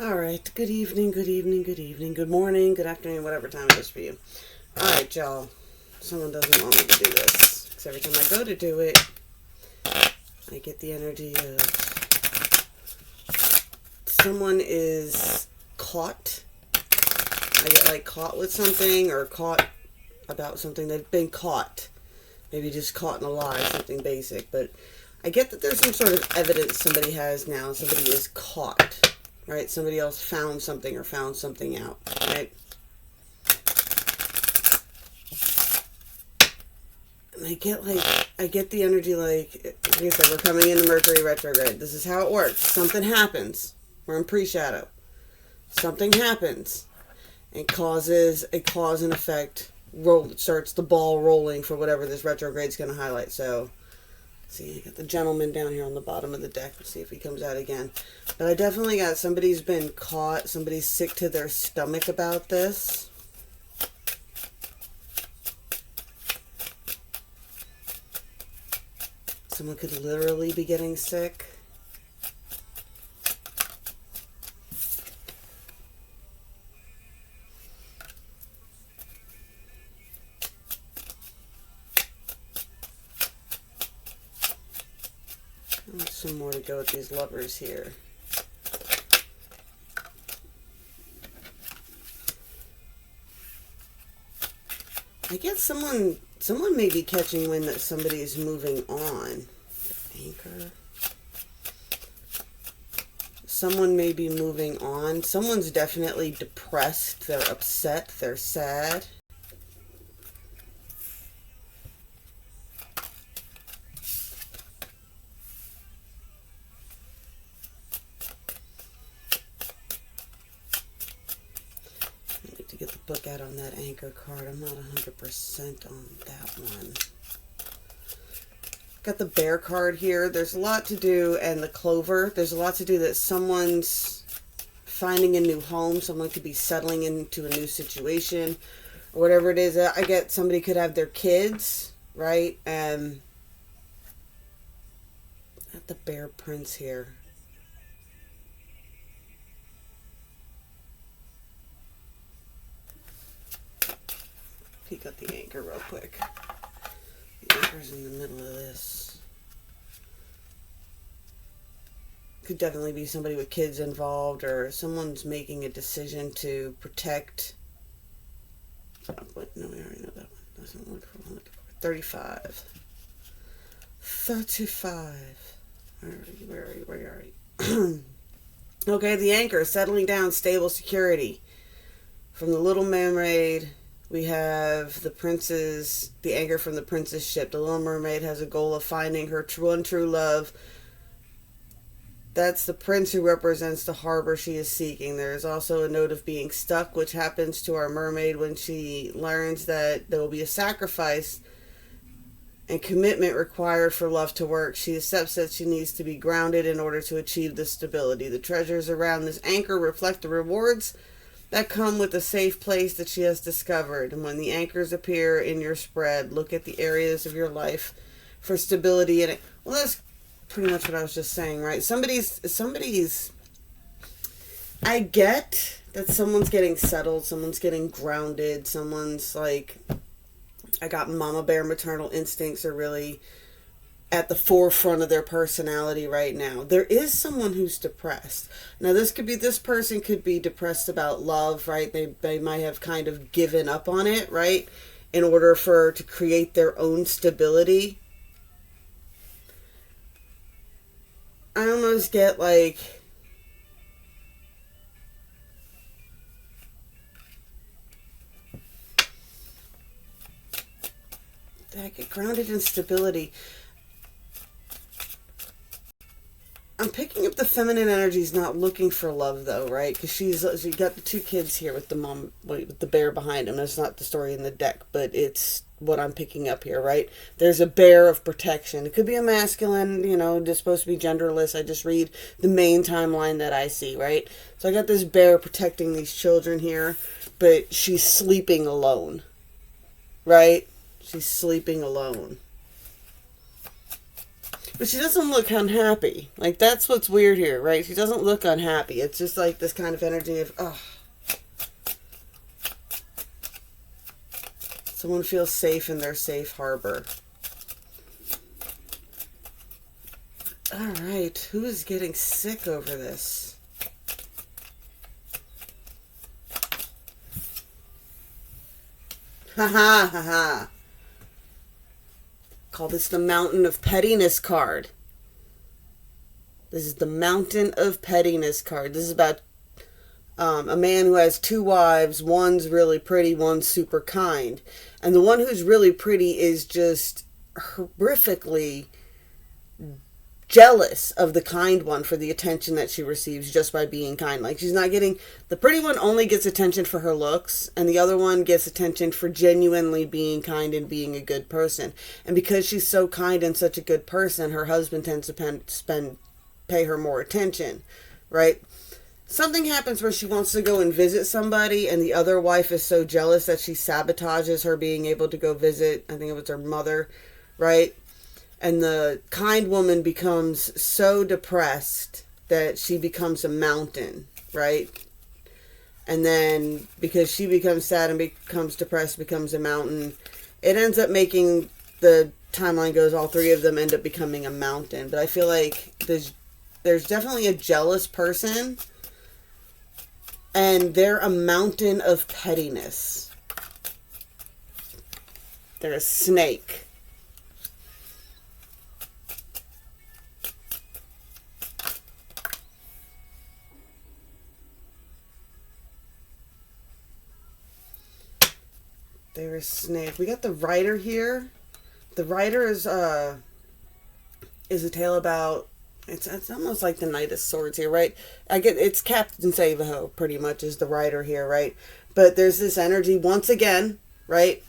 All right. Good evening, good evening, good evening, good morning, good afternoon, whatever time it is for you. All right, y'all. Someone doesn't want me to do this. Because every time I go to do it, I get the energy of someone is caught. I get like caught with something or caught about something. They've been caught. Maybe just caught in a lie, something basic. But I get that there's some sort of evidence somebody has now. Somebody is caught. Right? Somebody else found something or found something out, right? And I get the energy like I said, we're coming into Mercury retrograde. This is how it works. Something happens. We're in pre-shadow. Something happens and causes a cause and effect. It starts the ball rolling for whatever this retrograde is going to highlight. So, see, I got the gentleman down here on the bottom of the deck. Let's see if he comes out again. But I definitely got somebody's been caught. Somebody's sick to their stomach about this. Someone could literally be getting sick. There's some more to go with these lovers here. I guess someone may be catching wind that somebody is moving on. Anchor. Someone may be moving on. Someone's definitely depressed. They're upset. They're sad. Get the book out on that anchor card. I'm not 100% on that one. Got the bear card here. There's a lot to do, and the clover. There's a lot to do that someone's finding a new home. Someone could be settling into a new situation or whatever it is. I get somebody could have their kids, right? Got the bear prince here. Peek at the anchor real quick. The anchor's in the middle of this. Could definitely be somebody with kids involved, or someone's making a decision to protect. Oh, wait, no, we already know that one. That's what I'm looking for. 35. 35. Where are you? Okay, the anchor, settling down, stable security. From the Little Mermaid, we have the anchor from the prince's ship. The Little Mermaid has a goal of finding her true love. That's the prince who represents the harbor she is seeking. There is also a note of being stuck, which happens to our mermaid when she learns that there will be a sacrifice and commitment required for love to work. She accepts that she needs to be grounded in order to achieve this stability. The treasures around this anchor reflect the rewards that come with the safe place that she has discovered. And when the anchors appear in your spread, look at the areas of your life for stability in it. Well, that's pretty much what I was just saying, right? Somebody's, I get that someone's getting settled, someone's getting grounded, someone's like, I got mama bear maternal instincts are really at the forefront of their personality right now. There is someone who's depressed. Now, this person could be depressed about love, right? They might have kind of given up on it, right? In order to create their own stability. I almost get like, I get grounded in stability. I'm picking up the feminine energies not looking for love, though, right? Because she got the two kids here with the bear behind him. That's not the story in the deck, but it's what I'm picking up here, right? There's a bear of protection. It could be a masculine, just supposed to be genderless. I just read the main timeline that I see, right? So I got this bear protecting these children here, but she's sleeping alone, right? She's sleeping alone. But she doesn't look unhappy. Like, that's what's weird here, right? She doesn't look unhappy. It's just like this kind of energy of, oh. Someone feels safe in their safe harbor. Alright, who is getting sick over this? Ha ha ha ha. Call this the Mountain of Pettiness card. This is the Mountain of Pettiness card. This is about a man who has two wives. One's really pretty, one's super kind. And the one who's really pretty is just horrifically jealous of the kind one for the attention that she receives just by being kind. Like, she's not getting... The pretty one only gets attention for her looks, and the other one gets attention for genuinely being kind and being a good person. And because she's so kind and such a good person, her husband tends to pay her more attention, right? Something happens where she wants to go and visit somebody, and the other wife is so jealous that she sabotages her being able to go visit, I think it was her mother, right? And the kind woman becomes so depressed that she becomes a mountain, right? And then because she becomes sad and becomes depressed, becomes a mountain, it ends up making the timeline goes, all three of them end up becoming a mountain. But I feel like there's definitely a jealous person, and they're a mountain of pettiness. They're a snake. They're a snake. We got the Rider here. The Rider is a tale about... It's almost like the Knight of Swords here, right? It's Captain Save-A-Ho, pretty much, is the Rider here, right? But there's this energy, once again, right?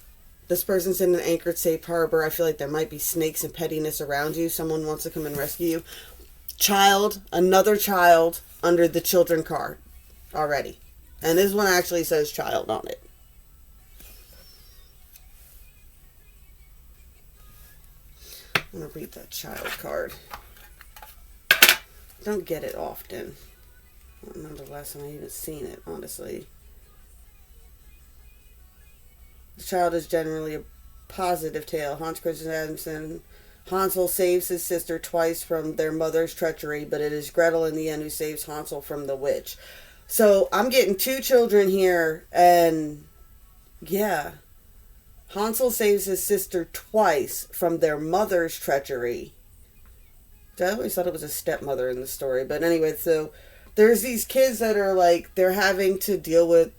This person's in an anchored safe harbor. I feel like there might be snakes and pettiness around you. Someone wants to come and rescue you. Child, another child under the children card already. And this one actually says child on it. I'm going to read that child card. Don't get it often. I don't remember the last time I even seen it, honestly. The child is generally a positive tale. Hans Christian Adamson. Hansel saves his sister twice from their mother's treachery, but it is Gretel in the end who saves Hansel from the witch. So I'm getting two children here, and yeah. Hansel saves his sister twice from their mother's treachery. I always thought it was a stepmother in the story. But anyway, so there's these kids that are like, they're having to deal with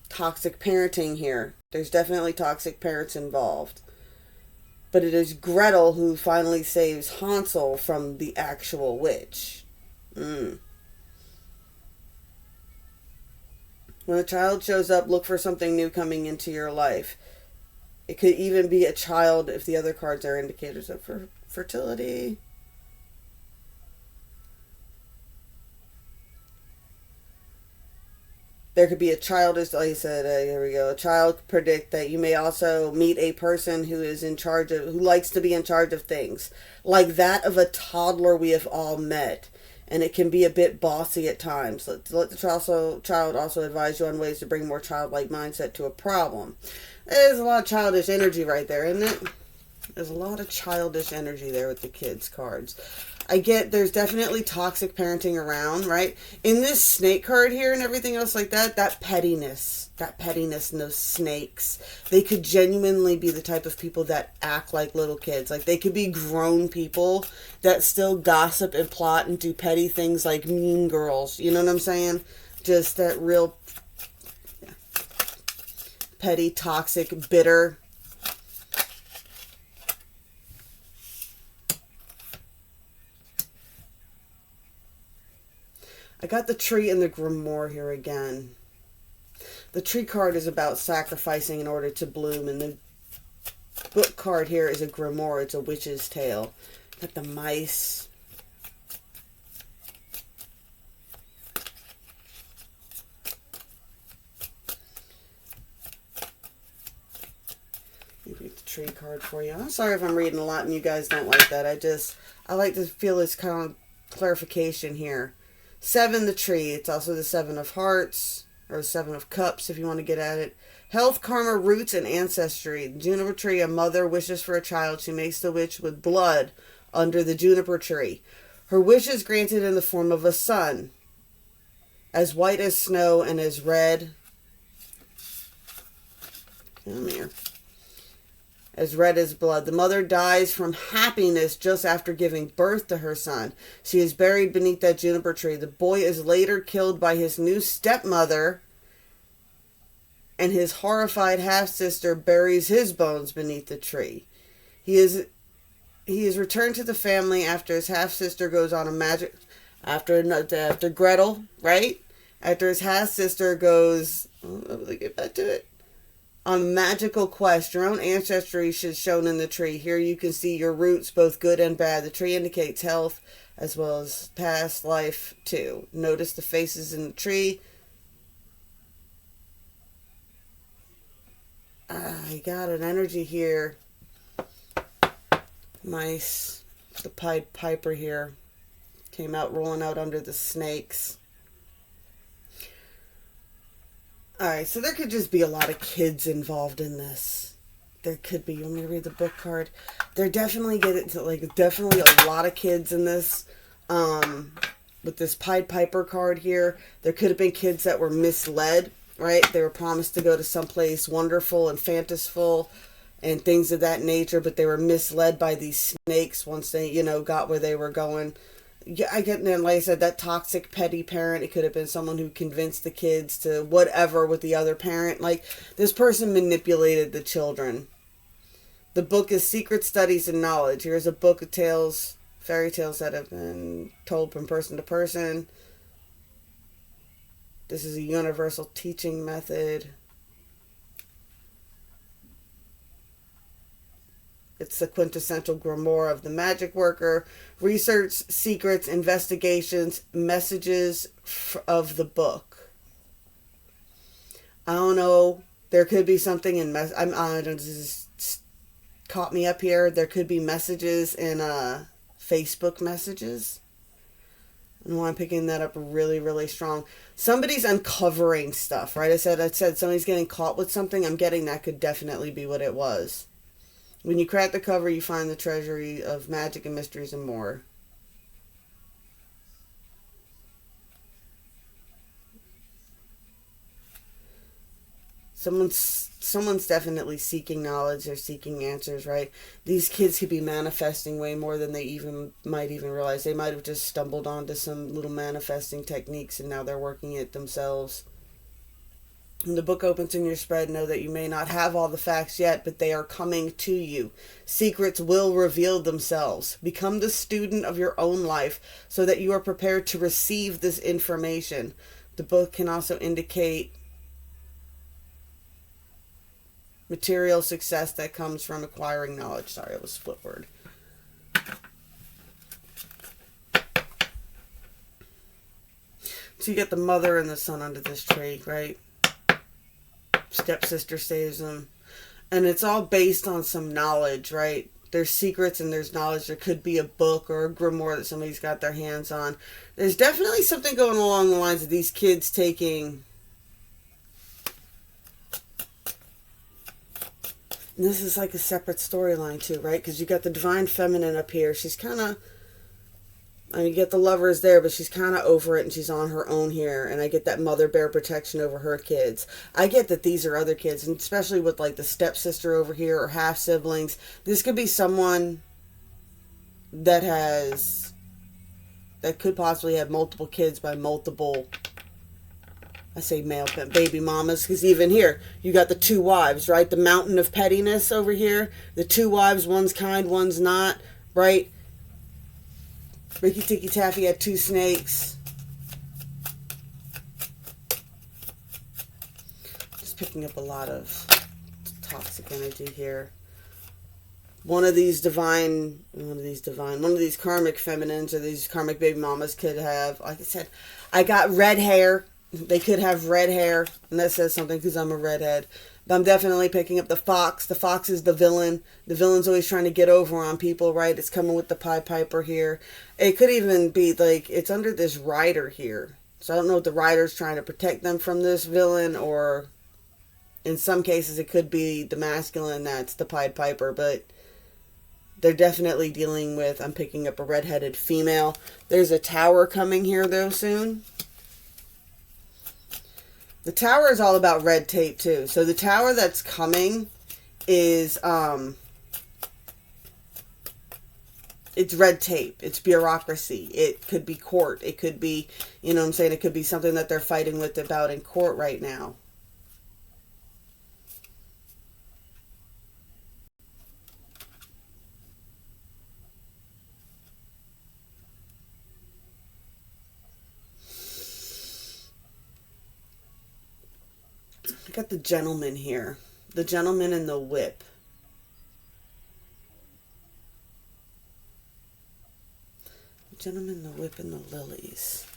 toxic parenting here. There's definitely toxic parents involved. But it is Gretel who finally saves Hansel from the actual witch. When a child shows up, look for something new coming into your life. It could even be a child if the other cards are indicators of fertility. There could be a child, as I said, here we go. A child could predict that you may also meet a person who is in charge of, who likes to be in charge of things. Like that of a toddler we have all met. And it can be a bit bossy at times. Let the child also advise you on ways to bring more childlike mindset to a problem. There's a lot of childish energy right there, isn't it? There's a lot of childish energy there with the kids' cards. I get there's definitely toxic parenting around, right? In this snake card here and everything else like that, that pettiness and those snakes, they could genuinely be the type of people that act like little kids. Like, they could be grown people that still gossip and plot and do petty things like mean girls. You know what I'm saying? Just that real petty, toxic, bitter. I got the tree and the grimoire here again. The tree card is about sacrificing in order to bloom, and the book card here is a grimoire. It's a witch's tale. Got the mice. Let me read the tree card for you. I'm sorry if I'm reading a lot and you guys don't like that. I like to feel this kind of clarification here. 7, the tree. It's also the 7 of hearts, or 7 of cups if you want to get at it. Health, karma, roots, and ancestry. Juniper tree, a mother wishes for a child. She makes the wish with blood under the juniper tree. Her wish is granted in the form of a son, as white as snow and as red. Come here. As red as blood. The mother dies from happiness just after giving birth to her son. She is buried beneath that juniper tree. The boy is later killed by his new stepmother, and his horrified half-sister buries his bones beneath the tree. He is returned to the family after his half-sister goes on a magic... After Gretel, right? After his half-sister goes... Let me get back to it. On a magical quest. Your own ancestry is shown in the tree. Here you can see your roots, both good and bad. The tree indicates health as well as past life too. Notice the faces in the tree. I got an energy here. Nice. The Pied Piper here came out rolling out under the snakes. Alright, so there could just be a lot of kids involved in this. There could be. You want me to read the book card? There definitely definitely a lot of kids in this. With this Pied Piper card here, there could have been kids that were misled, right? They were promised to go to someplace wonderful and fantasiful and things of that nature, but they were misled by these snakes once they, got where they were going. Yeah, I get, and like I said, that toxic, petty parent, it could have been someone who convinced the kids to whatever with the other parent. Like, this person manipulated the children. The book is Secret Studies and Knowledge. Here's a book of tales, fairy tales that have been told from person to person. This is a universal teaching method. It's the quintessential grimoire of the magic worker. Research, secrets, investigations, messages of the book. I don't know. There could be something in I don't know, this caught me up here. There could be messages in Facebook messages. And I'm picking that up really, really strong. Somebody's uncovering stuff, right? I said somebody's getting caught with something. I'm getting that could definitely be what it was. When you crack the cover, you find the treasury of magic and mysteries and more. Someone's definitely seeking knowledge. They're seeking answers, right? These kids could be manifesting way more than they might even realize. They might have just stumbled onto some little manifesting techniques and now they're working it themselves. When the book opens in your spread, know that you may not have all the facts yet, but they are coming to you. Secrets will reveal themselves. Become the student of your own life so that you are prepared to receive this information. The book can also indicate material success that comes from acquiring knowledge. Sorry, it was split word. So you get the mother and the son under this tree, right? Stepsister saves them. And it's all based on some knowledge, right? There's secrets and there's knowledge. There could be a book or a grimoire that somebody's got their hands on. There's definitely something going along the lines of these kids taking... And this is like a separate storyline too, right? Because you got the divine feminine up here. She's kind of... you get the lovers there, but she's kind of over it and she's on her own here. And I get that mother bear protection over her kids. I get that these are other kids, and especially with like the stepsister over here or half siblings. This could be someone that could possibly have multiple kids by multiple, I say male baby mamas, because even here, you got the 2 wives, right? The mountain of pettiness over here. The 2 wives, one's kind, one's not, right? Ricky Tikki Taffy had 2 snakes. Just picking up a lot of toxic energy here. One of these karmic feminines or these karmic baby mamas could have, like I said, I got red hair. They could have red hair, and that says something because I'm a redhead. But I'm definitely picking up the fox. The fox is the villain. The villain's always trying to get over on people, right? It's coming with the Pied Piper here. It could even be like it's under this rider here. So I don't know if the rider's trying to protect them from this villain, or in some cases it could be the masculine that's the Pied Piper, but they're definitely dealing with, I'm picking up a redheaded female. There's a tower coming here though soon. The tower is all about red tape too. So the tower that's coming is it's red tape. It's bureaucracy. It could be court. It could be, you know what I'm saying, it could be something that they're fighting with about in court right now. I got the gentleman here. The gentleman in the whip. The gentleman, the whip, and the lilies.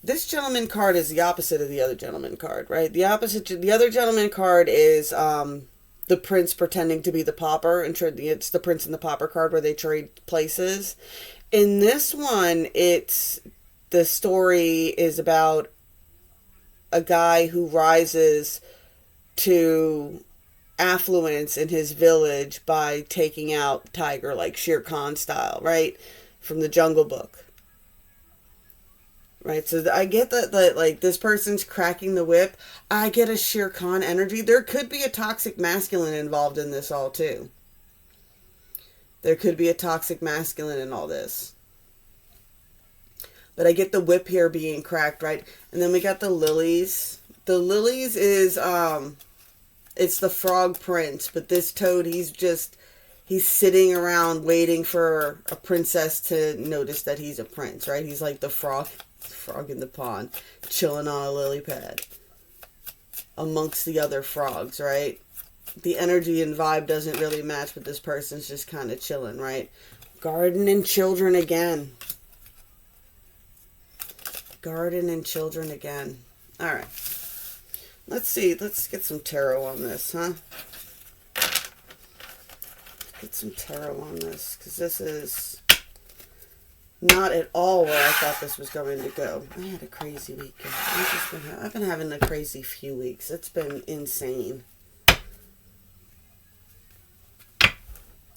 This gentleman card is the opposite of the other gentleman card, right? The other gentleman card is the prince pretending to be the pauper, and it's the prince and the pauper card where they trade places. In this one, the story is about a guy who rises to affluence in his village by taking out tiger, like Shere Khan style, right? From the Jungle Book. Right, so I get that like this person's cracking the whip. I get a Shere Khan energy. There could be a toxic masculine involved in this all too. There could be a toxic masculine in all this. But I get the whip here being cracked, right? And then we got the lilies. The lilies is, it's the frog prince. But this toad, he's sitting around waiting for a princess to notice that he's a prince, right? He's like the frog in the pond, chilling on a lily pad amongst the other frogs, right? The energy and vibe doesn't really match, but this person's just kind of chilling, right? Garden and children again. Garden and children again. All right. Let's see. Let's get some tarot on this, huh? Get some tarot on this, because this is not at all where I thought this was going to go. I had a crazy weekend. I've been having a crazy few weeks. It's been insane.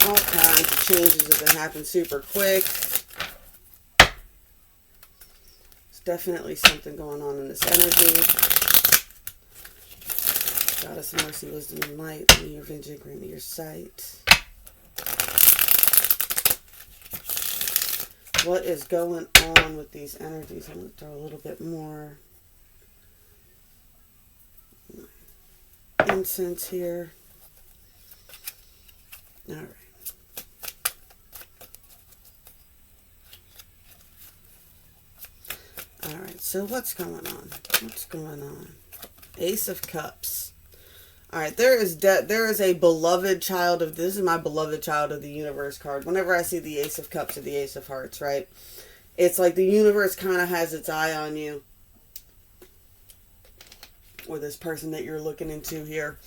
All kinds of changes have been happening super quick. Definitely something going on in this energy. Goddess of mercy, wisdom, and light. Give me your vision, grant me your sight. What is going on with these energies? I'm going to throw a little bit more incense here. All right. All right, so what's going on? What's going on? Ace of Cups. All right, there is a beloved child of, this is my beloved child of the universe card. Whenever I see the Ace of Cups or the Ace of Hearts, right? It's like the universe kind of has its eye on you. Or this person that you're looking into here.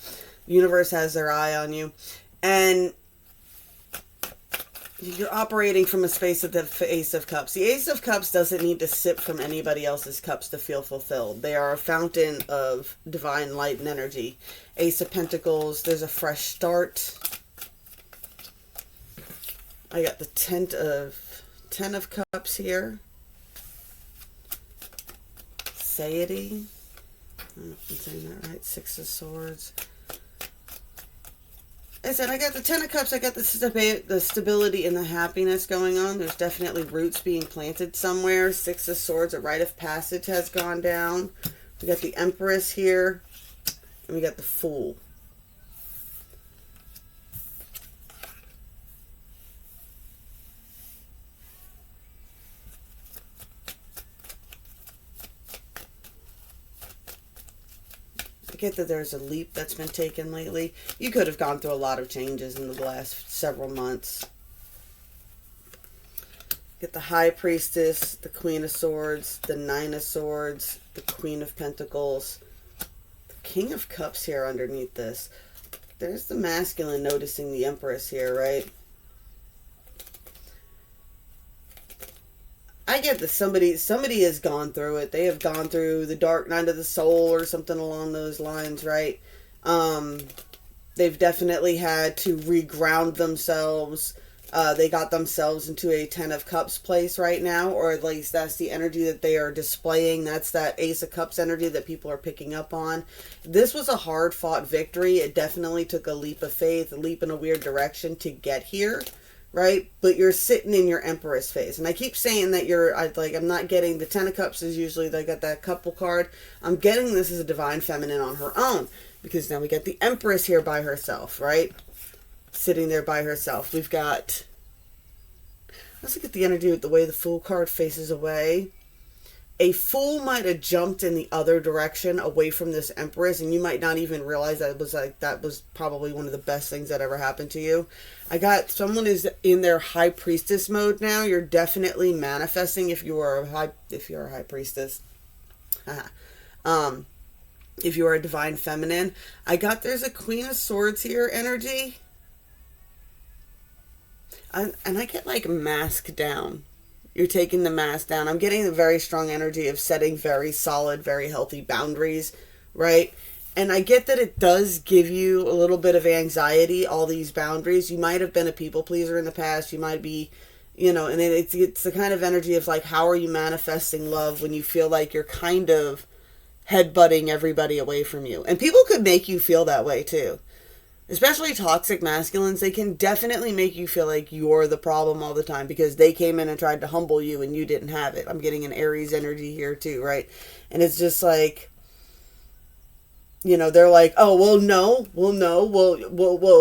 The universe has their eye on you. And you're operating from a space of the Ace of Cups. The Ace of Cups doesn't need to sip from anybody else's cups to feel fulfilled. They are a fountain of divine light and energy. Ace of Pentacles, there's a fresh start. I got the Ten of Cups here. Satiety. I don't know if I'm saying that right. Six of Swords. I said, I got the Ten of Cups, I got the stability and the happiness going on. There's definitely roots being planted somewhere. Six of Swords, a rite of passage has gone down. We got the Empress here. And we got the Fool. Get that there's a leap that's been taken lately. You could have gone through a lot of changes in the last several months. Get the High Priestess, the Queen of Swords, the Nine of Swords, the Queen of Pentacles, the King of Cups here underneath this. There's the masculine noticing the Empress here, right? I get that somebody has gone through it. They have gone through the dark night of the soul or something along those lines, right? They've definitely had to reground themselves. They got themselves into a Ten of Cups place right now, or at least that's the energy that they are displaying. That's that Ace of Cups energy that people are picking up on. This was a hard-fought victory. It definitely took a leap of faith, a leap in a weird direction to get here, right? But you're sitting in your Empress phase. And I keep saying that I'm not getting, the Ten of Cups is usually, they got that couple card. I'm getting this as a Divine Feminine on her own, because now we get the Empress here by herself, right? Sitting there by herself. We've got, let's look at the energy with the way the Fool card faces away. A Fool might have jumped in the other direction away from this Empress, and you might not even realize that that was probably one of the best things that ever happened to you. I got someone is in their High Priestess mode now. You're definitely manifesting if you are a High Priestess. If you are a Divine Feminine. I got there's a Queen of Swords here energy. And I get like mask down. You're taking the mask down. I'm getting a very strong energy of setting very solid, very healthy boundaries, right? And I get that it does give you a little bit of anxiety, all these boundaries. You might have been a people pleaser in the past. You might be, and it's the kind of energy of like, how are you manifesting love when you feel like you're kind of headbutting everybody away from you? And people could make you feel that way too. Especially toxic masculines, they can definitely make you feel like you're the problem all the time because they came in and tried to humble you and you didn't have it. I'm getting an Aries energy here too, right? And it's just like, they're like, oh, well,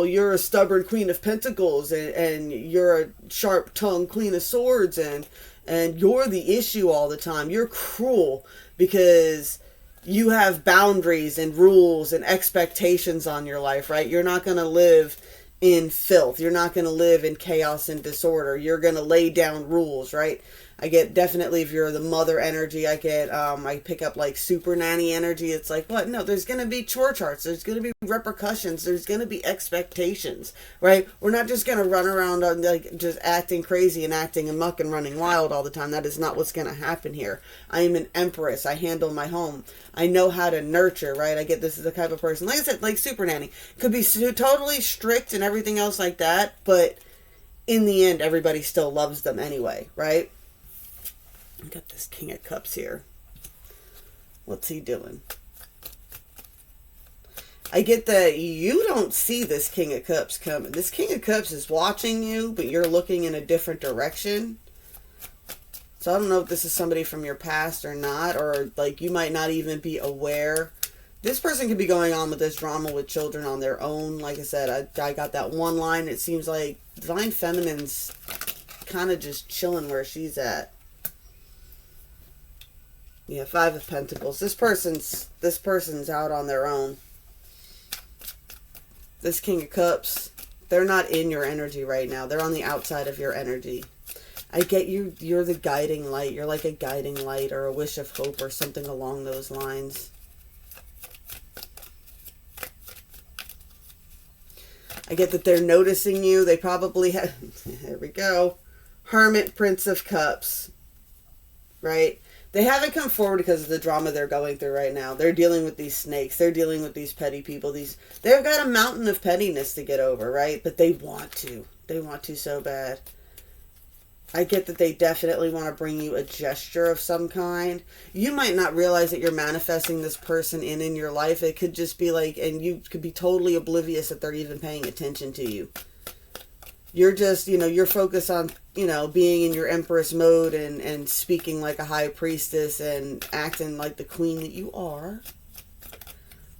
you're a stubborn Queen of Pentacles and you're a sharp-tongued Queen of Swords and you're the issue all the time. You're cruel because you have boundaries and rules and expectations on your life, right? You're not going to live in filth. You're not going to live in chaos and disorder. You're going to lay down rules, right? I get definitely, if you're the mother energy, I pick up like super nanny energy. It's like, what? No, there's going to be chore charts. There's going to be repercussions. There's going to be expectations, right? We're not just going to run around like just acting crazy and acting amok and running wild all the time. That is not what's going to happen here. I am an Empress. I handle my home. I know how to nurture, right? I get this is the type of person, like I said, like super nanny. Could be totally strict and everything else like that, but in the end, everybody still loves them anyway, right? I got this King of Cups here. What's he doing? I get that you don't see this King of Cups coming. This King of Cups is watching you, but you're looking in a different direction. So I don't know if this is somebody from your past or not, or like you might not even be aware. This person could be going on with this drama with children on their own. Like I said, I got that one line. It seems like Divine Feminine's kind of just chilling where she's at. Yeah, Five of Pentacles. This person's out on their own. This King of Cups, they're not in your energy right now. They're on the outside of your energy. I get you're the guiding light. You're like a guiding light or a wish of hope or something along those lines. I get that they're noticing you. They probably have, here we go, Hermit, Prince of Cups, right? They haven't come forward because of the drama they're going through right now. They're dealing with these snakes. They're dealing with these petty people. They've got a mountain of pettiness to get over, right? But they want to. They want to so bad. I get that they definitely want to bring you a gesture of some kind. You might not realize that you're manifesting this person in your life. It could just be like, and you could be totally oblivious that they're even paying attention to you. You're just, you're focused on, being in your Empress mode and speaking like a High Priestess and acting like the queen that you are.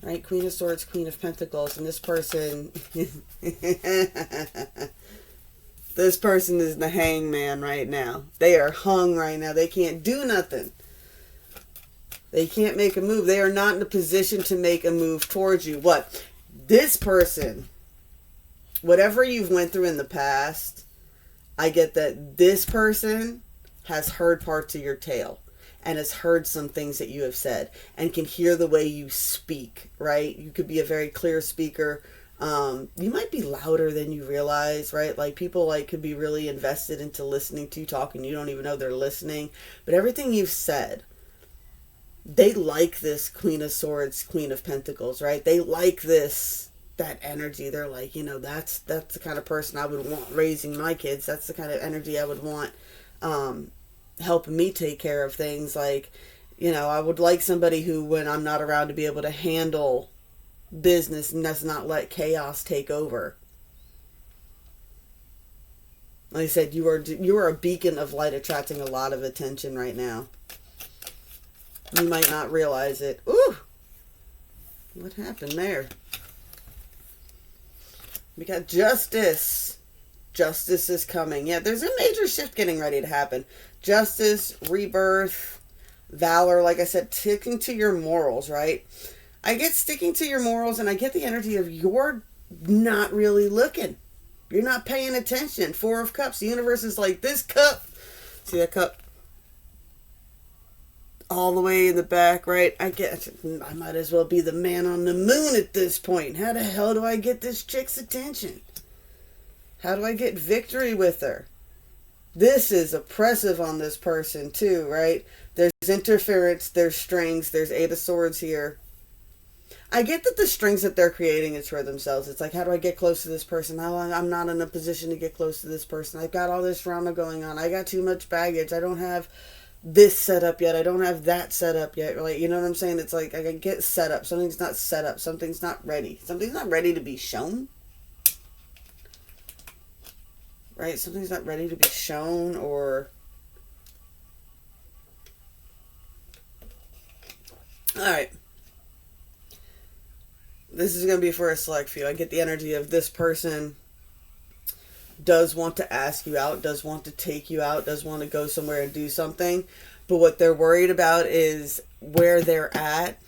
Right? Queen of Swords, Queen of Pentacles. And this person, this person is the hangman right now. They are hung right now. They can't do nothing. They can't make a move. They are not in a position to make a move towards you. What? This person, whatever you've went through in the past, I get that this person has heard parts of your tale and has heard some things that you have said and can hear the way you speak, right? You could be a very clear speaker. You might be louder than you realize, right? Like people like could be really invested into listening to you talk and you don't even know they're listening. But everything you've said, they like this Queen of Swords, Queen of Pentacles, right? They like that energy. They're like, that's the kind of person I would want raising my kids. That's the kind of energy I would want helping me take care of things. Like, I would like somebody who, when I'm not around, to be able to handle business and does not let chaos take over. Like I said, you are a beacon of light, attracting a lot of attention right now. You might not realize it. Ooh! What happened there? We got justice. Justice is coming. Yeah, there's a major shift getting ready to happen. Justice, rebirth, valor. Like I said, sticking to your morals, right? I get sticking to your morals, and I get the energy of you're not really looking. You're not paying attention. Four of Cups. The universe is like, this cup. See that cup? All the way in the back, right? I might as well be the man on the moon at this point. How the hell do I get this chick's attention? How do I get victory with her? This is oppressive on this person too, right? There's interference, there's strings, there's Eight of Swords here. I get that the strings that they're creating is for themselves. It's like, how do I get close to this person? I'm not in a position to get close to this person. I've got all this drama going on. I got too much baggage. I don't have this set up yet. I don't have that set up yet. Like, you know what I'm saying? It's like, I can get set up. Something's not set up. Something's not ready. Something's not ready to be shown. Right? Something's not ready to be shown, or... Alright. This is going to be for a select few. I get the energy of this person does want to ask you out, does want to take you out, does want to go somewhere and do something. But what they're worried about is where they're at,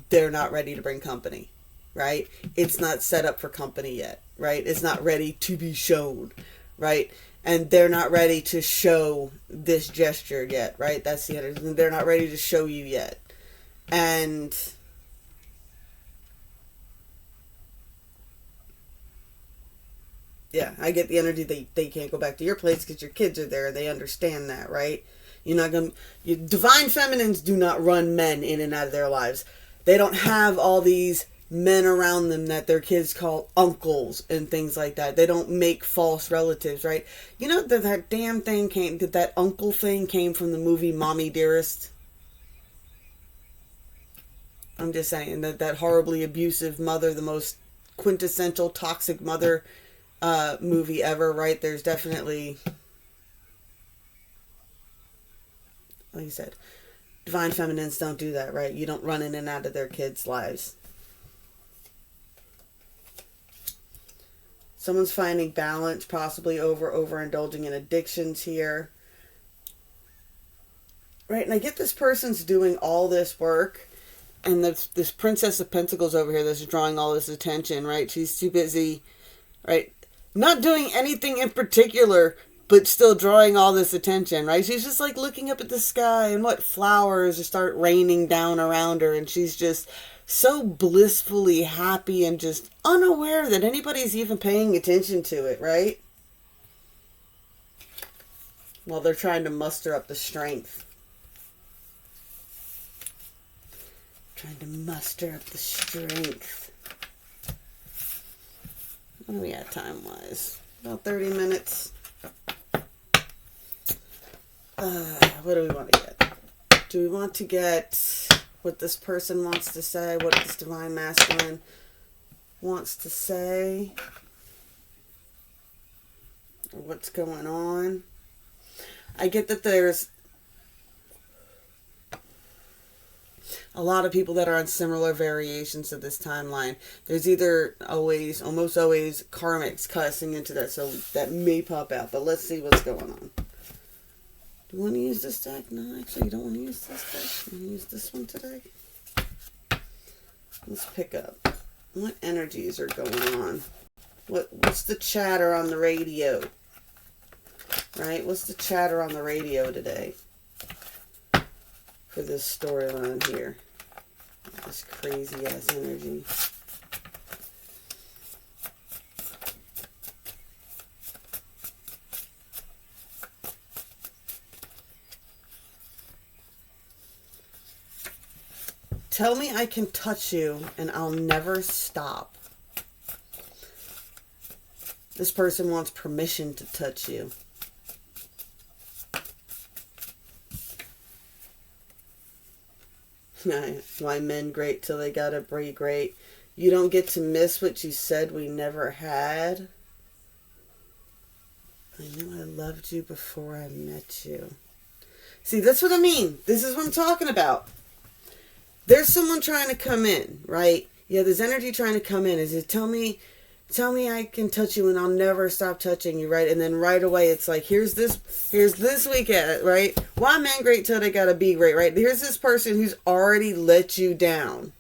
they're not ready to bring company, right? It's not set up for company yet, right? It's not ready to be shown, right? And they're not ready to show this gesture yet, right? That's the energy. They're not ready to show you yet. And... yeah, I get the energy that they can't go back to your place because your kids are there. They understand that, right? You're not going to... divine feminines do not run men in and out of their lives. They don't have all these men around them that their kids call uncles and things like that. They don't make false relatives, right? You know that damn thing that uncle thing came from the movie Mommy Dearest? I'm just saying that horribly abusive mother, the most quintessential toxic mother movie ever, right? There's definitely, like you said, divine feminines don't do that, right? You don't run in and out of their kids' lives. Someone's finding balance, possibly overindulging in addictions here, right? And I get this person's doing all this work, and this Princess of Pentacles over here that's drawing all this attention, right? She's too busy, right? Not doing anything in particular, but still drawing all this attention, right? She's just like looking up at the sky and what flowers start raining down around her. And she's just so blissfully happy and just unaware that anybody's even paying attention to it, right? While they're trying to muster up the strength. Trying to muster up the strength. What do we at time-wise? About 30 minutes. What do we want to get? Do we want to get what this person wants to say? What this divine masculine wants to say? Or what's going on? I get that there's a lot of people that are on similar variations of this timeline. There's almost always karmics cussing into that, so that may pop out. But let's see what's going on. Do you want to use this deck? No, actually, you don't want to use this deck. You want to use this one today? Let's pick up. What energies are going on? What's the chatter on the radio? right? What's the chatter on the radio today for this storyline here? This crazy ass energy. Tell me I can touch you and I'll never stop. This person wants permission to touch you. Why men great till they gotta be great. You don't get to miss what you said we never had. I knew I loved you before I met you. See, that's what I mean. This is what I'm talking about. There's someone trying to come in, right? Yeah, there's energy trying to come in. Is it tell me I can touch you and I'll never stop touching you, right? And then right away it's like, here's this weekend, right? Why men great till they gotta be great, right? Here's this person who's already let you down,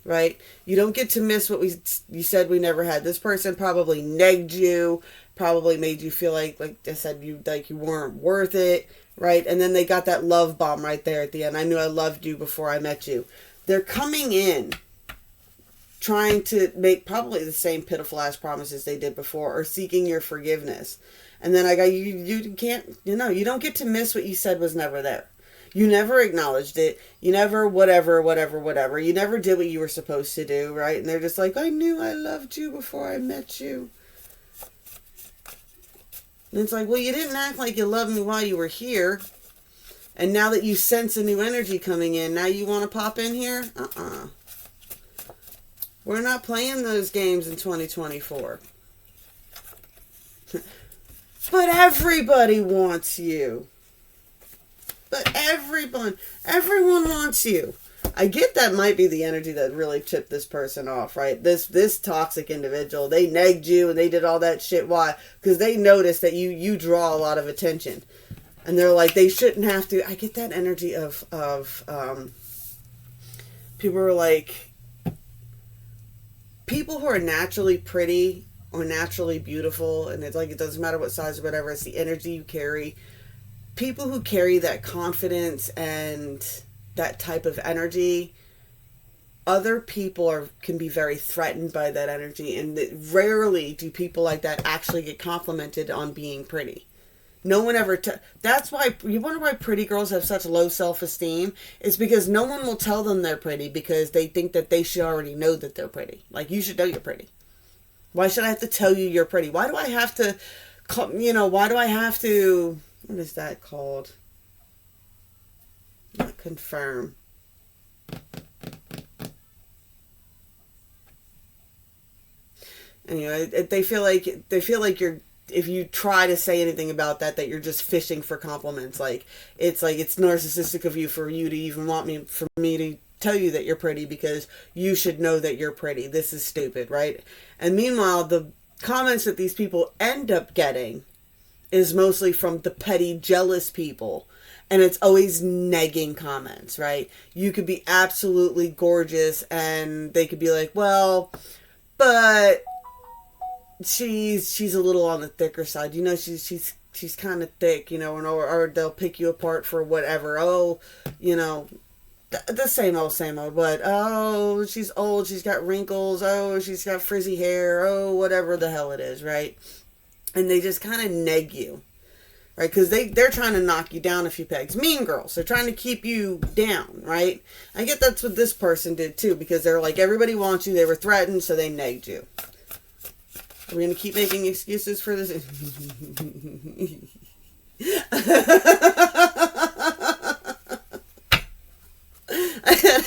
right? You don't get to miss what you said we never had. This person probably negged you, probably made you feel like I said, you weren't worth it, right? And then they got that love bomb right there at the end. I knew I loved you before I met you. They're coming in trying to make probably the same pitiful ass promises they did before, or seeking your forgiveness. And then I got you can't, you don't get to miss what you said was never there. You never acknowledged it. You never whatever. You never did what you were supposed to do, right? And they're just like, I knew I loved you before I met you. And it's like, well, you didn't act like you loved me while you were here. And now that you sense a new energy coming in, now you want to pop in here? We're not playing those games in 2024. But everybody wants you. But everyone wants you. I get that might be the energy that really tipped this person off, right? This toxic individual, they negged you and they did all that shit. Why? Because they noticed that you draw a lot of attention. And they're like, they shouldn't have to. I get that energy of people are like, people who are naturally pretty or naturally beautiful, and it's like, it doesn't matter what size or whatever, it's the energy you carry. People who carry that confidence and that type of energy, other people can be very threatened by that energy, and rarely do people like that actually get complimented on being pretty. No one ever... That's why... You wonder why pretty girls have such low self-esteem? It's because no one will tell them they're pretty because they think that they should already know that they're pretty. Like, you should know you're pretty. Why should I have to tell you you're pretty? Why do I have to... why do I have to... What is that called? Not confirm. Anyway, they feel like you're... If you try to say anything about that you're just fishing for compliments. It's narcissistic of you for you to even want for me to tell you that you're pretty because you should know that you're pretty. This is stupid, right? And meanwhile, the comments that these people end up getting is mostly from the petty, jealous people. And it's always negging comments, right? You could be absolutely gorgeous and they could be like, well, but... She's a little on the thicker side. She's kind of thick, or they'll pick you apart for whatever. Oh, the same old, but oh, she's old, she's got wrinkles, oh, she's got frizzy hair, oh, whatever the hell it is, right? And they just kind of neg you, right? Because they're trying to knock you down a few pegs. Mean girls, they're trying to keep you down, right? I get that's what this person did too, because they're like, everybody wants you, they were threatened, so they negged you. Are we going to keep making excuses for this?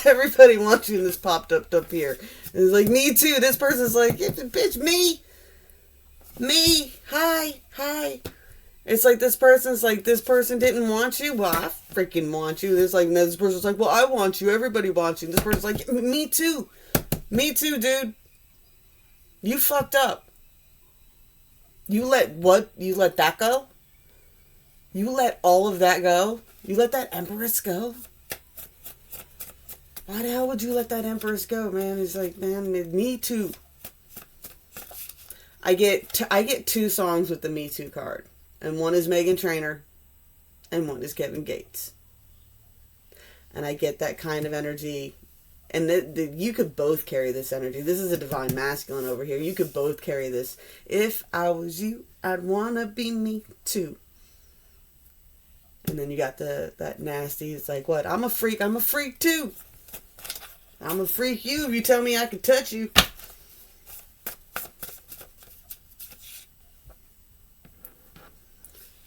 Everybody wants you, and this popped up here. It's like, me too. This person's like, bitch, me, hi. It's like, this person didn't want you. Well, I freaking want you. This person's like, well, I want you. Everybody wants you. This person's like, me too, dude. You fucked up. You let that go? You let all of that go? You let that empress go? Why the hell would you let that empress go, man? It's like, man, me too. I get 2 songs with the Me Too card. And one is Meghan Trainor. And one is Kevin Gates. And I get that kind of energy. And you could both carry this energy. This is a divine masculine over here. You could both carry this. If I was you, I'd want to be me too. And then you got that nasty, it's like, what? I'm a freak too. I'm a freak you if you tell me I can touch you.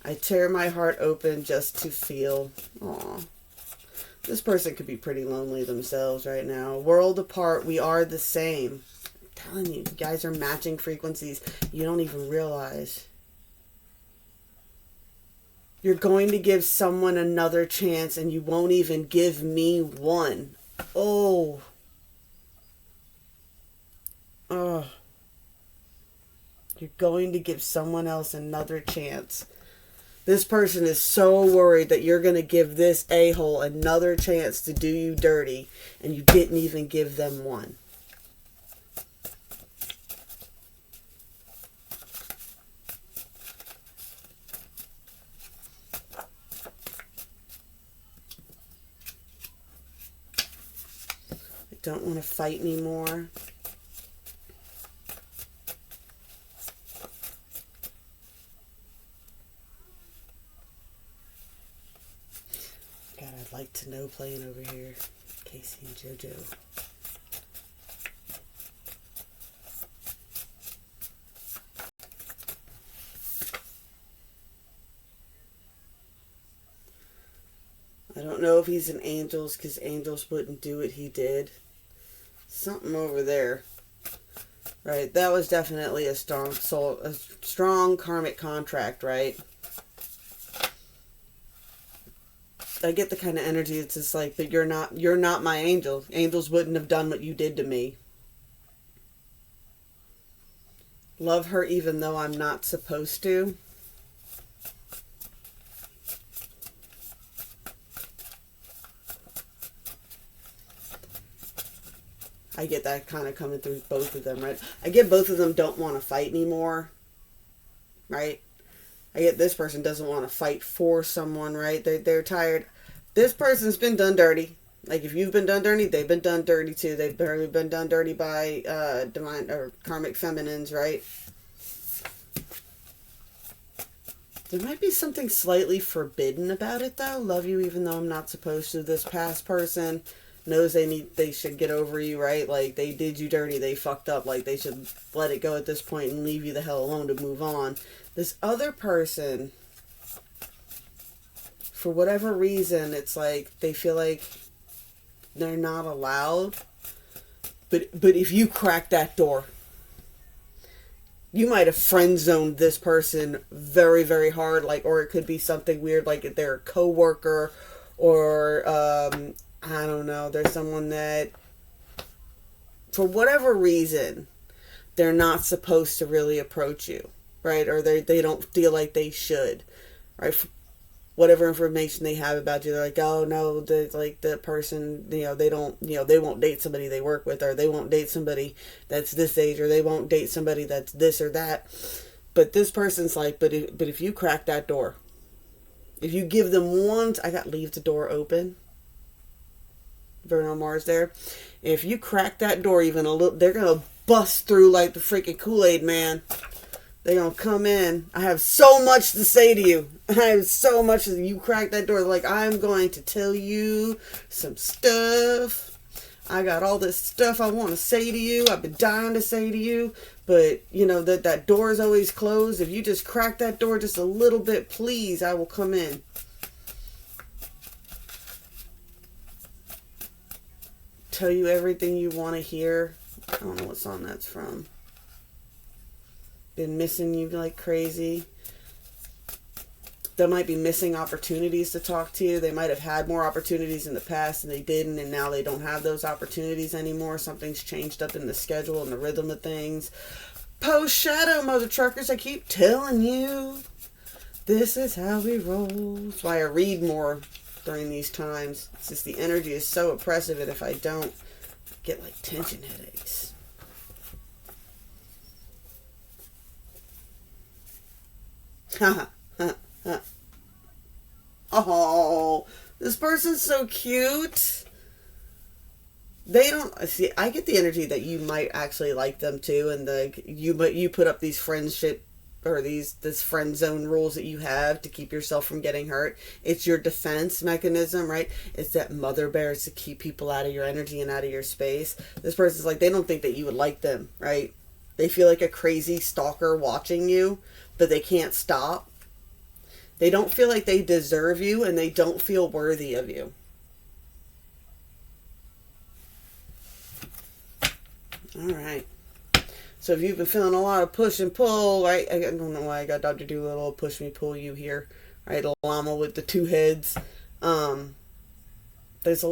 I tear my heart open just to feel, aw. This person could be pretty lonely themselves right now. World apart, we are the same. I'm telling you, you guys are matching frequencies. You don't even realize. You're going to give someone another chance and you won't even give me one. Oh. Oh. You're going to give someone else another chance. This person is so worried that you're going to give this a-hole another chance to do you dirty, and you didn't even give them one. I don't want to fight anymore. God, I'd like to know playing over here. Casey and JoJo. I don't know if he's an Angels because Angels wouldn't do what he did. Something over there. Right, that was definitely a strong karmic contract, right? I get the kind of energy. It's just like, but you're not my angel. Angels wouldn't have done what you did to me. Love her even though I'm not supposed to. I get that kind of coming through both of them, right? I get both of them don't want to fight anymore, right? I get this person doesn't want to fight for someone, right? They're tired. This person's been done dirty. Like, if you've been done dirty, they've been done dirty too. They've been done dirty by divine or karmic feminines, right? There might be something slightly forbidden about it, though. Love you even though I'm not supposed to. This past person knows they should get over you, right? Like, they did you dirty, they fucked up. Like, they should let it go at this point and leave you the hell alone to move on. This other person, for whatever reason, it's like they feel like they're not allowed. But if you crack that door, you might have friend zoned this person very, very hard, like, or it could be something weird, like they're a coworker, or I don't know, there's someone that, for whatever reason, they're not supposed to really approach you, right? Or they don't feel like they should, right? Whatever information they have about you, they're like, oh no, like the person, they won't date somebody they work with, or they won't date somebody that's this age, or they won't date somebody that's this or that. But this person's like, but if you crack that door, if you give them one, I got leave the door open. Bruno Mars there. If you crack that door even a little, they're gonna bust through like the freaking Kool-Aid man. They're gonna come in. I have so much to say to you. I have so much. You crack that door, like, I'm going to tell you some stuff. I got all this stuff I want to say to you. I've been dying to say to you. But, that door is always closed. If you just crack that door just a little bit, please, I will come in. Tell you everything you want to hear. I don't know what song that's from. Been missing you like crazy. They might be missing opportunities to talk to you. They might have had more opportunities in the past and they didn't, and now they don't have those opportunities anymore. Something's changed up in the schedule and the rhythm of things. Post shadow, mother truckers. I keep telling you, this is how we roll. That's why I read more during these times. It's just the energy is so oppressive, and if I don't, I get like tension headaches. Haha. Oh, this person's so cute. They don't see. I get the energy that you might actually like them too, and but you put up these friendship or this friend zone rules that you have to keep yourself from getting hurt. It's your defense mechanism, right? It's that mother bear is to keep people out of your energy and out of your space. This person's like, they don't think that you would like them, right? They feel like a crazy stalker watching you, but they can't stop. They don't feel like they deserve you, and they don't feel worthy of you. All right. So if you've been feeling a lot of push and pull, right? I don't know why I got Dr. Doolittle push me, pull you here, right? A llama with the two heads. There's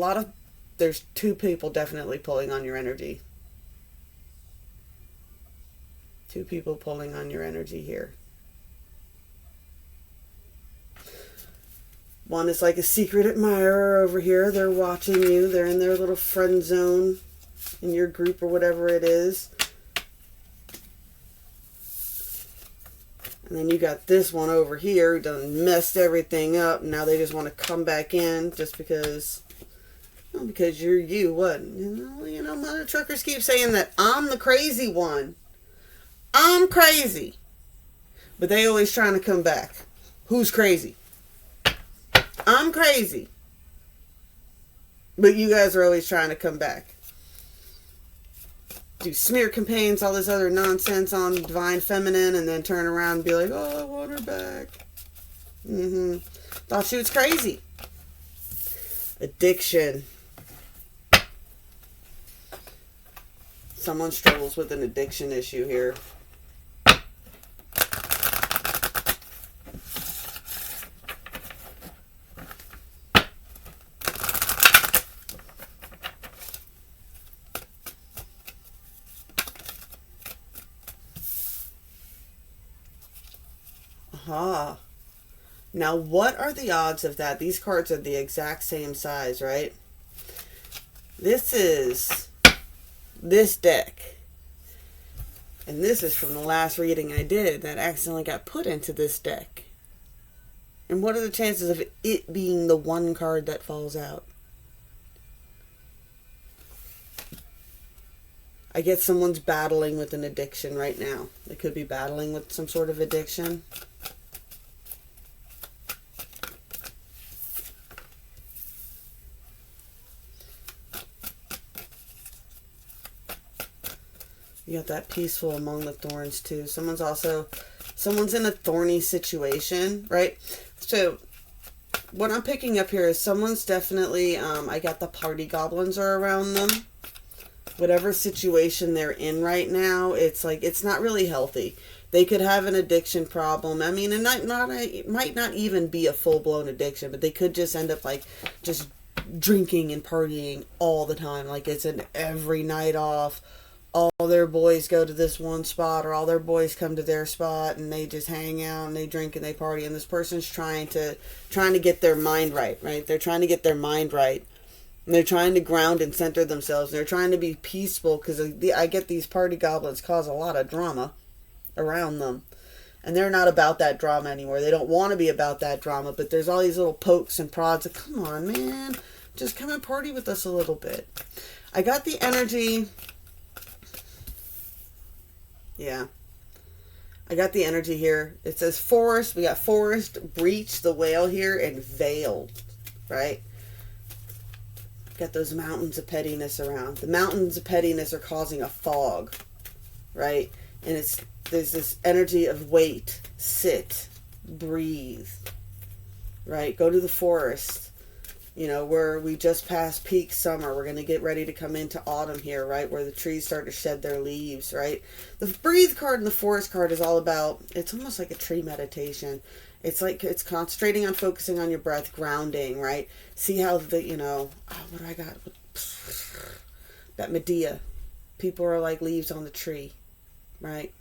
there's two people definitely pulling on your energy. Two people pulling on your energy here. One is like a secret admirer over here. They're watching you. They're in their little friend zone in your group or whatever it is. And then you got this one over here who done messed everything up. Now they just want to come back in just because, well, because you're you. What? Mother truckers keep saying that I'm the crazy one. I'm crazy. But they always trying to come back. Who's crazy? I'm crazy. But you guys are always trying to come back. Do smear campaigns, all this other nonsense on Divine Feminine, and then turn around and be like, oh, I want her back. Thought she was crazy. Addiction. Someone struggles with an addiction issue here. Aha. Now, what are the odds of that? These cards are the exact same size, right? This is this deck. And this is from the last reading I did that accidentally got put into this deck. And what are the chances of it being the one card that falls out? I get someone's battling with an addiction right now. They could be battling with some sort of addiction. You got that peaceful among the thorns too. Someone's in a thorny situation, right? So what I'm picking up here is someone's definitely, I got the party goblins are around them. Whatever situation they're in right now, it's like, it's not really healthy. They could have an addiction problem. I mean, it might not even be a full-blown addiction, but they could just end up like just drinking and partying all the time. Like it's an every night off. All their boys go to this one spot, or all their boys come to their spot, and they just hang out and they drink and they party. And this person's trying to get their mind right, right? They're trying to get their mind right. And they're trying to ground and center themselves. They're trying to be peaceful, because I get these party goblins cause a lot of drama around them. And they're not about that drama anymore. They don't want to be about that drama, but there's all these little pokes and prods. Like, come on, man. Just come and party with us a little bit. I got the energy. Yeah. I got the energy here. It says forest. We got forest, breach, the whale here, and veiled. Right? Got those mountains of pettiness around. The mountains of pettiness are causing a fog. Right? And there's this energy of wait, sit, breathe. Right? Go to the forest. You know, where we just passed peak summer. We're going to get ready to come into autumn here, right? Where the trees start to shed their leaves, right? The breathe card and the forest card is all about, it's almost like a tree meditation. It's like, it's concentrating on focusing on your breath, grounding, right? See how what do I got? That Medea. People are like leaves on the tree, right?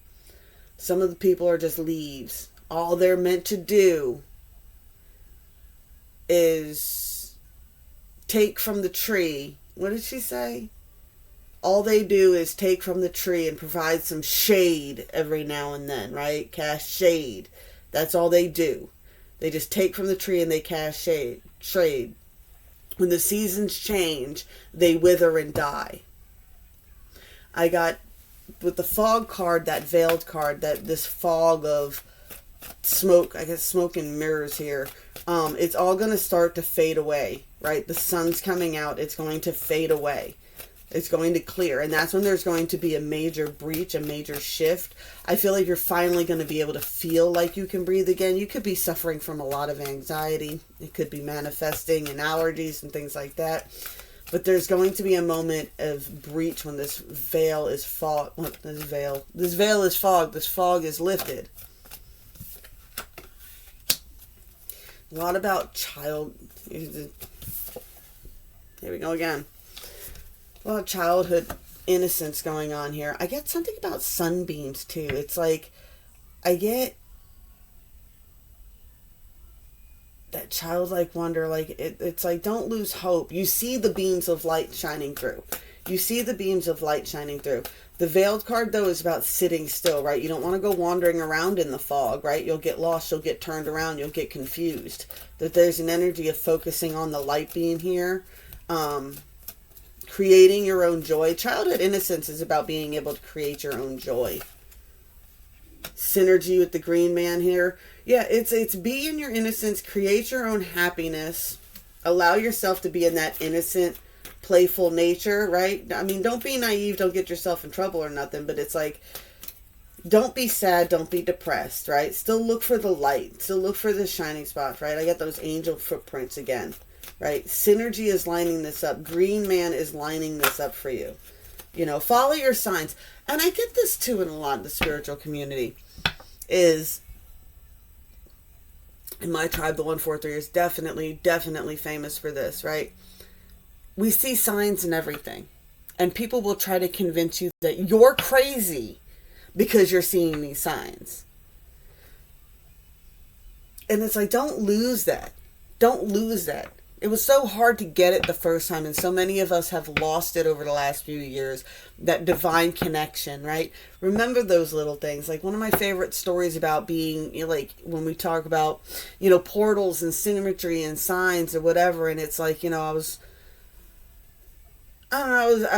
Some of the people are just leaves. All they're meant to do is take from the tree. What did she say? All they do is take from the tree and provide some shade every now and then, right? Cast shade. That's all they do. They just take from the tree and they cast shade. When the seasons change, they wither and die. I got, with the fog card, that veiled card, that this fog of smoke, I guess smoke and mirrors here, it's all going to start to fade away, right? The sun's coming out, it's going to fade away. It's going to clear, and that's when there's going to be a major breach, a major shift. I feel like you're finally going to be able to feel like you can breathe again. You could be suffering from a lot of anxiety. It could be manifesting in allergies and things like that. But there's going to be a moment of breach when this veil is fog. This veil is fog. This fog is lifted. A lot about here we go again. A lot of childhood innocence going on here. I get something about sunbeams too. It's like, I get that childlike wonder. Like it's like, don't lose hope. You see the beams of light shining through. You see the beams of light shining through. The veiled card though is about sitting still, right? You don't want to go wandering around in the fog, right? You'll get lost. You'll get turned around. You'll get confused. That there's an energy of focusing on the light beam here. Creating your own joy. Childhood innocence is about being able to create your own joy. Synergy with the green man here. Yeah, it's be in your innocence, create your own happiness, allow yourself to be in that innocent, playful nature, right? I mean, don't be naive, don't get yourself in trouble or nothing, but it's like, don't be sad, don't be depressed, right? Still look for the light, still look for the shining spots, right? I got those angel footprints again. Right? Synergy is lining this up. Green man is lining this up for you. You know, follow your signs. And I get this too in a lot of the spiritual community. Is, in my tribe, the 143 is definitely famous for this, right? We see signs in everything. And people will try to convince you that you're crazy because you're seeing these signs. And it's like, don't lose that. Don't lose that. It was so hard to get it the first time, and so many of us have lost it over the last few years, that divine connection, right? Remember those little things. Like one of my favorite stories about being, you know, like when we talk about, you know, portals and symmetry and signs or whatever, and it's like, you know, I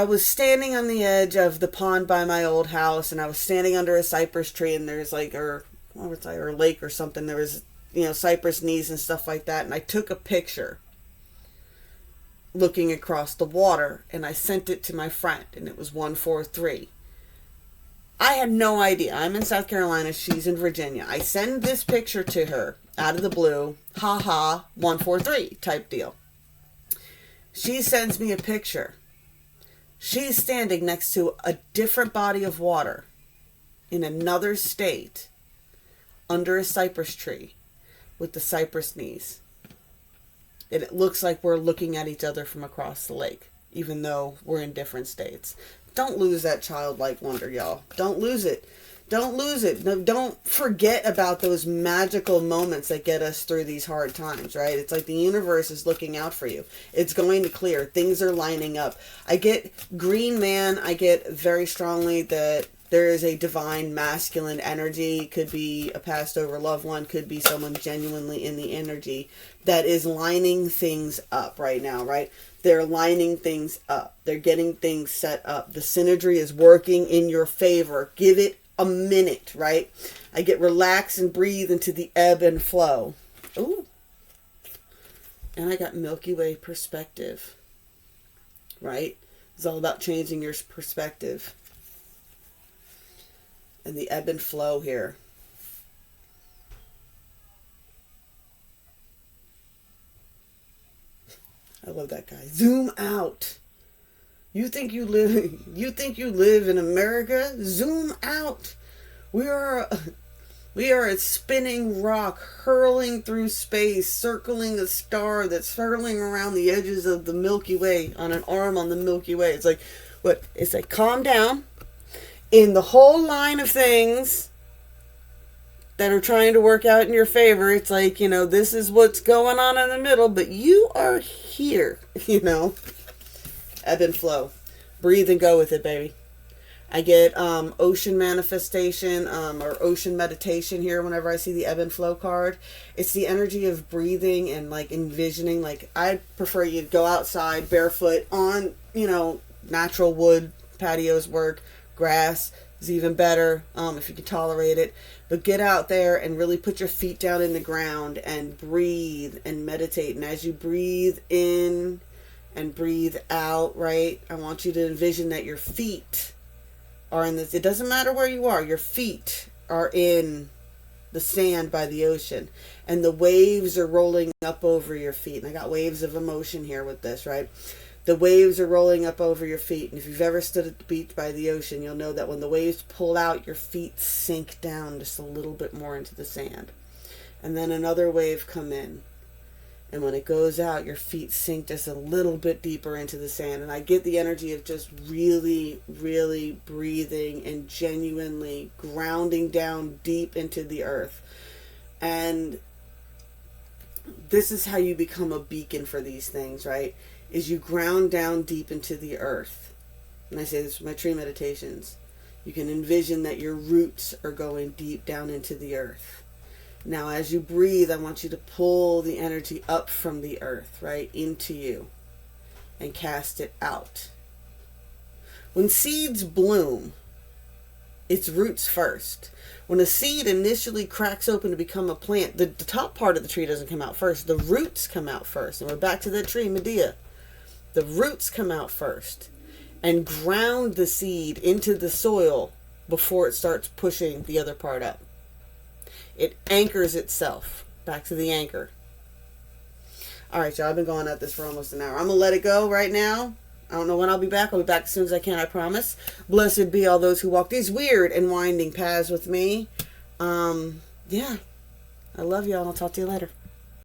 was standing on the edge of the pond by my old house, and I was standing under a cypress tree, and there's like, or a lake or something, there was, you know, cypress knees and stuff like that, and I took a picture looking across the water, and I sent it to my friend, and it was 143. I had no idea. I'm in South Carolina, she's in Virginia. I send this picture to her out of the blue, 143 type deal. She sends me a picture. She's standing next to a different body of water in another state under a cypress tree with the cypress knees. And it looks like we're looking at each other from across the lake, even though we're in different states. Don't lose that childlike wonder, y'all. Don't lose it. Don't lose it. No, don't forget about those magical moments that get us through these hard times, right? It's like the universe is looking out for you. It's going to clear. Things are lining up. I get green man. I get very strongly that there is a divine masculine energy. Could be a passed over loved one. Could be someone genuinely in the energy that is lining things up right now, right? They're lining things up. They're getting things set up. The synergy is working in your favor. Give it a minute, right? I get relax and breathe into the ebb and flow. Ooh. And I got Milky Way perspective, right? It's all about changing your perspective. And the ebb and flow here. I love that guy. Zoom out. You think you live in America? Zoom out. We are a spinning rock hurling through space, circling a star that's circling around the edges of the Milky Way on an arm on the Milky Way. It's like, what? It's like, calm down. In the whole line of things that are trying to work out in your favor, it's like, you know, this is what's going on in the middle, but you are here, you know. Ebb and flow. Breathe and go with it, baby. I get ocean manifestation or ocean meditation here whenever I see the ebb and flow card. It's the energy of breathing and like envisioning. Like I prefer you to go outside barefoot on, natural wood, patios work, grass is even better if you can tolerate it. But get out there and really put your feet down in the ground and breathe and meditate. And as you breathe in and breathe out, right, I want you to envision that your feet are in this. It doesn't matter where you are. Your feet are in the sand by the ocean. And the waves are rolling up over your feet. And I got waves of emotion here with this, right? The waves are rolling up over your feet. And if you've ever stood at the beach by the ocean, you'll know that when the waves pull out, your feet sink down just a little bit more into the sand. And then another wave come in. And when it goes out, your feet sink just a little bit deeper into the sand. And I get the energy of just really, really breathing and genuinely grounding down deep into the earth. And this is how you become a beacon for these things, right? Is you ground down deep into the earth. And I say this with my tree meditations. You can envision that your roots are going deep down into the earth. Now, as you breathe, I want you to pull the energy up from the earth, right, into you and cast it out. When seeds bloom, it's roots first. When a seed initially cracks open to become a plant, the top part of the tree doesn't come out first. The roots come out first. And we're back to that tree, Medea. The roots come out first and ground the seed into the soil before it starts pushing the other part up. It anchors itself. Back to the anchor. All right, y'all. I've been going at this for almost an hour. I'm going to let it go right now. I don't know when I'll be back. I'll be back as soon as I can, I promise. Blessed be all those who walk these weird and winding paths with me. Yeah. I love y'all, and I'll talk to you later.